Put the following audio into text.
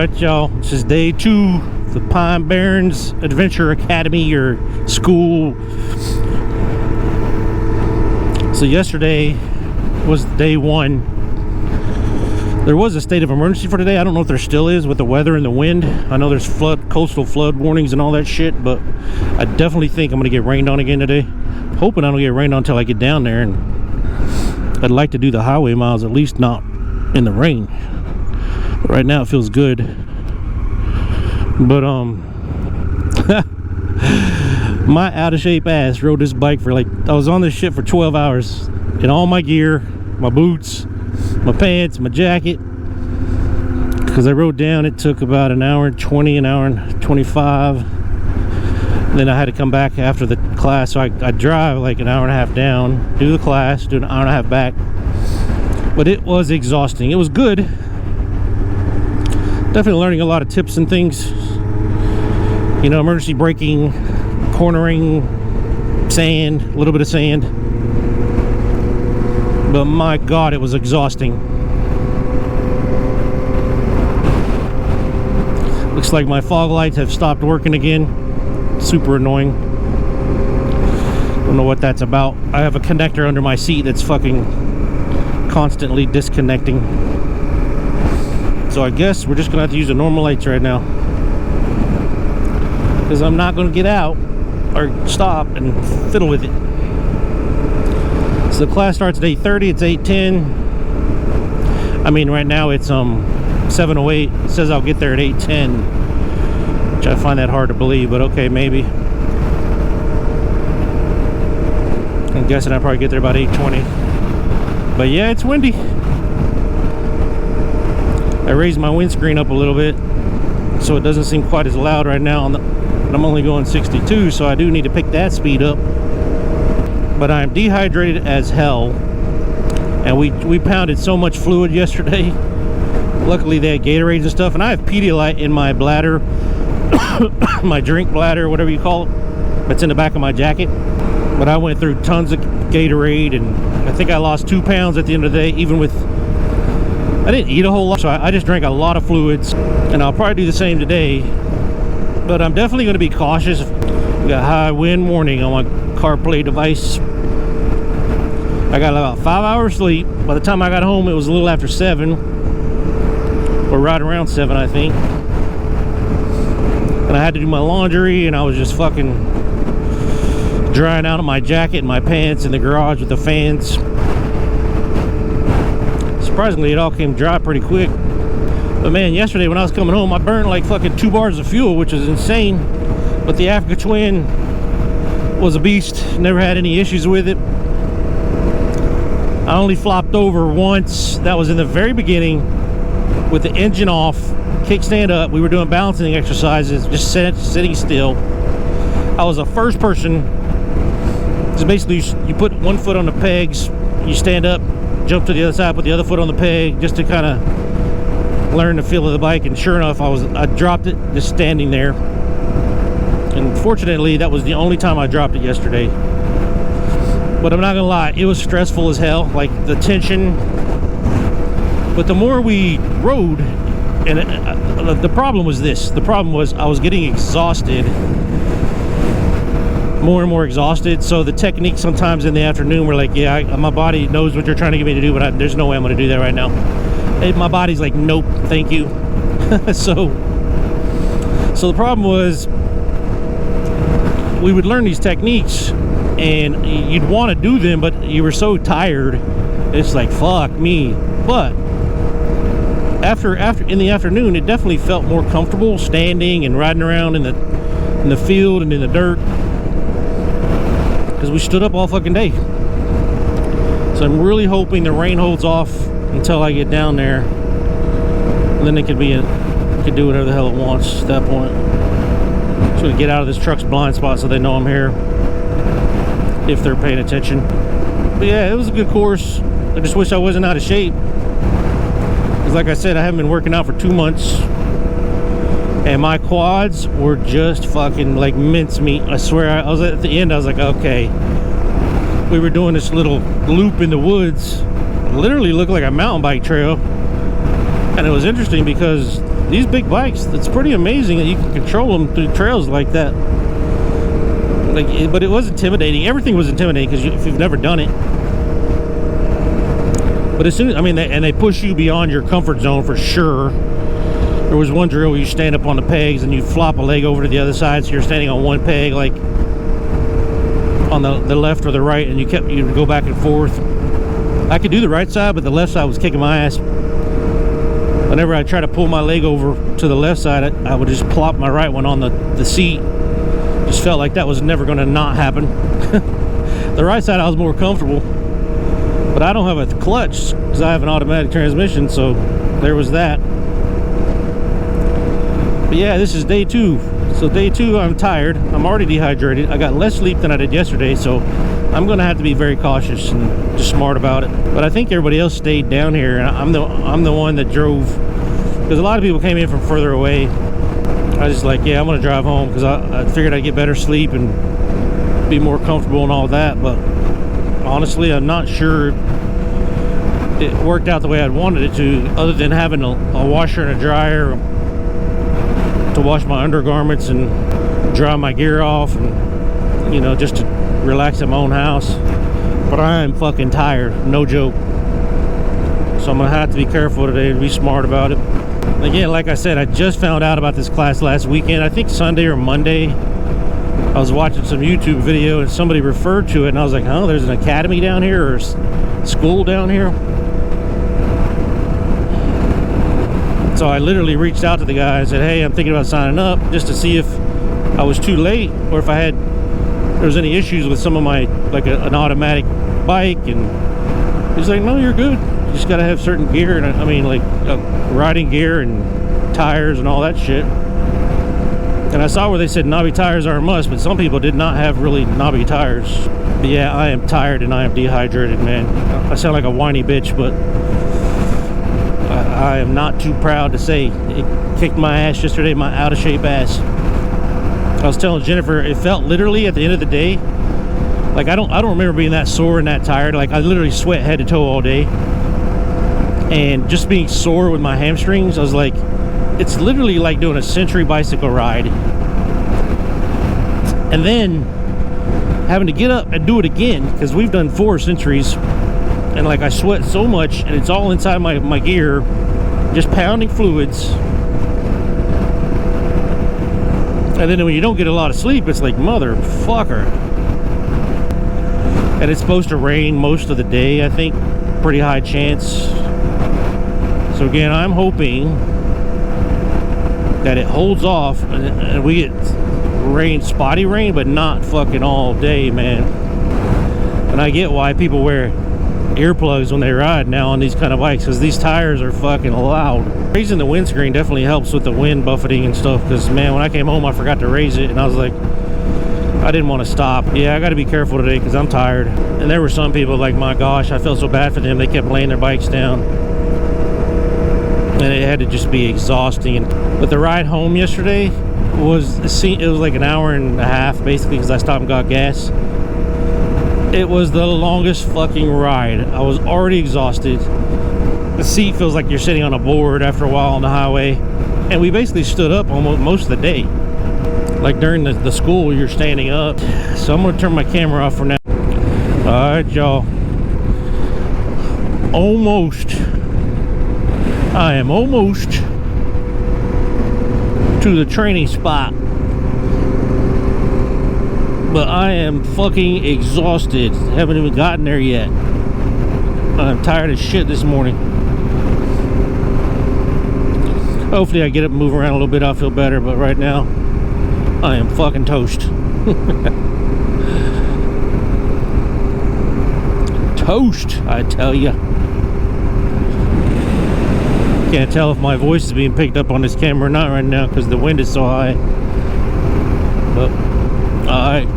Alright, y'all, this is day 2 of the Barrens Adventure Academy or school. So yesterday was day 1. There was a state of emergency for today. I don't know if there still is with the weather and the wind. I know there's coastal flood warnings and all that shit, but I definitely think I'm gonna get rained on again today. Hoping I don't get rained on until I get down there, and I'd like to do the highway miles, at least not in the rain. But right now it feels good. But my out of shape ass rode this bike for like, I was on this shit for 12 hours in all my gear, my boots, my pants, my jacket, because I rode down. It took about an hour and 20, an hour and 25. Then I had to come back after the class, so I drive like an hour and a half down, do the class, do an hour and a half back. But it was exhausting. It was good. Definitely learning a lot of tips and things, you know, emergency braking, cornering, sand, a little bit of sand. But my God, it was exhausting. Looks like my fog lights have stopped working again. Super annoying. Don't know what that's about. I have a connector under my seat that's fucking constantly disconnecting. So I guess we're just gonna have to use the normal lights right now, because I'm not gonna get out or stop and fiddle with it. So the class starts at 8:30. It's 8:10. I mean, right now it's 7:08. It says I'll get there at 8:10, which I find that hard to believe, but okay, maybe. I'm guessing I'll probably get there about 8:20. But yeah, it's windy. I raised my windscreen up a little bit so it doesn't seem quite as loud right now, but I'm only going 62, so I do need to pick that speed up. But I'm dehydrated as hell, and we pounded so much fluid yesterday. Luckily they had Gatorades and stuff, and I have Pedialyte in my bladder, my drink bladder, whatever you call it. It's in the back of my jacket. But I went through tons of Gatorade, and I think I lost 2 pounds at the end of the day, even with, I didn't eat a whole lot, so I just drank a lot of fluids, and I'll probably do the same today. But I'm definitely going to be cautious. We got high wind warning on my CarPlay device. I got about 5 hours sleep. By the time I got home, it was a little after 7, or right around 7, I think. And I had to do my laundry, and I was just fucking drying out of my jacket and my pants in the garage with the fans. Surprisingly, it all came dry pretty quick. But man, yesterday when I was coming home, I burned like fucking 2 bars of fuel, which is insane. But the Africa Twin was a beast. Never had any issues with it. I only flopped over once. That was in the very beginning with the engine off, kickstand up. We were doing balancing exercises, just sitting still. I was the first person. So basically, you put one foot on the pegs, you stand up, jump to the other side, put the other foot on the peg, just to kind of learn the feel of the bike. And sure enough, I dropped it just standing there. And fortunately, that was the only time I dropped it yesterday. But I'm not gonna lie, it was stressful as hell, like the tension. But the more we rode, and the problem was this. The problem was I was getting exhausted, more and more exhausted. So the technique sometimes in the afternoon, we're like, yeah, my body knows what you're trying to get me to do, but there's no way I'm gonna do that right now. My body's like, nope, thank you. so the problem was, we would learn these techniques and you'd want to do them, but you were so tired, it's like, fuck me. But after in the afternoon, it definitely felt more comfortable standing and riding around in the field and in the dirt, because we stood up all fucking day. So I'm really hoping the rain holds off until I get down there, and then it could do whatever the hell it wants at that point. So we get out of this truck's blind spot so they know I'm here, if they're paying attention. But yeah, it was a good course. I just wish I wasn't out of shape, because like I said, I haven't been working out for 2 months, and my quads were just fucking like mincemeat. I swear, I was at the end, I was like, okay. We were doing this little loop in the woods, it literally looked like a mountain bike trail. And it was interesting because these big bikes, it's pretty amazing that you can control them through trails like that. Like, but it was intimidating. Everything was intimidating because if you've never done it. But as soon as, I mean, they push you beyond your comfort zone for sure. There was one drill where you stand up on the pegs and you flop a leg over to the other side, so you're standing on one peg, like on the left or the right, and you go back and forth. I could do the right side, but the left side was kicking my ass. Whenever I try to pull my leg over to the left side, I would just plop my right one on the seat. Just felt like that was never going to not happen. The right side I was more comfortable, but I don't have a clutch because I have an automatic transmission, so there was that. But yeah, this is day 2. So day 2, I'm tired. I'm already dehydrated. I got less sleep than I did yesterday, so I'm gonna have to be very cautious and just smart about it. But I think everybody else stayed down here, and I'm the one that drove, because a lot of people came in from further away. I was just like, yeah, I'm gonna drive home because I figured I'd get better sleep and be more comfortable and all that. But honestly, I'm not sure it worked out the way I'd wanted it to, other than having a washer and a dryer to wash my undergarments and dry my gear off, and, you know, just to relax at my own house. But I am fucking tired, no joke. So I'm gonna have to be careful today and be smart about it. Again, like I said, I just found out about this class last weekend. I think Sunday or Monday. I was watching some YouTube video and somebody referred to it, and I was like, oh, there's an academy down here or a school down here. So I literally reached out to the guy and said, hey, I'm thinking about signing up, just to see if I was too late or if there was any issues with some of my, like an automatic bike. And he's like, no, you're good. You just got to have certain gear, and I mean, like riding gear and tires and all that shit. And I saw where they said knobby tires are a must, but some people did not have really knobby tires. But yeah, I am tired and I am dehydrated, man. I sound like a whiny bitch, but I am not too proud to say it kicked my ass yesterday, my out of shape ass. I was telling Jennifer, it felt literally at the end of the day, like I don't remember being that sore and that tired. Like I literally sweat head to toe all day, and just being sore with my hamstrings, I was like, it's literally like doing a century bicycle ride, and then having to get up and do it again, because we've done 4 centuries, and like I sweat so much, and it's all inside my gear, just pounding fluids. And then when you don't get a lot of sleep, it's like, motherfucker. And it's supposed to rain most of the day, I think. Pretty high chance. So again, I'm hoping that it holds off and we get rain, spotty rain, but not fucking all day, man. And I get why people wear earplugs when they ride now on these kind of bikes, because these tires are fucking loud. Raising the windscreen definitely helps with the wind buffeting and stuff, because man, when I came home I forgot to raise it, and I was like, I didn't want to stop. Yeah, I got to be careful today because I'm tired. And there were some people like, my gosh, I felt so bad for them. They kept laying their bikes down, and it had to just be exhausting. But the ride home yesterday was like an hour and a half basically, because I stopped and got gas. It was the longest fucking ride. I was already exhausted. The seat feels like you're sitting on a board after a while on the highway. And we basically stood up almost most of the day. Like during the school, you're standing up. So I'm gonna turn my camera off for now. All right, y'all. I am almost to the training spot. But I am fucking exhausted. Haven't even gotten there yet. I'm tired as shit this morning. Hopefully I get up and move around a little bit, I'll feel better. But right now, I am fucking toast. Toast, I tell ya. Can't tell if my voice is being picked up on this camera or not right now because the wind is so high. But, alright.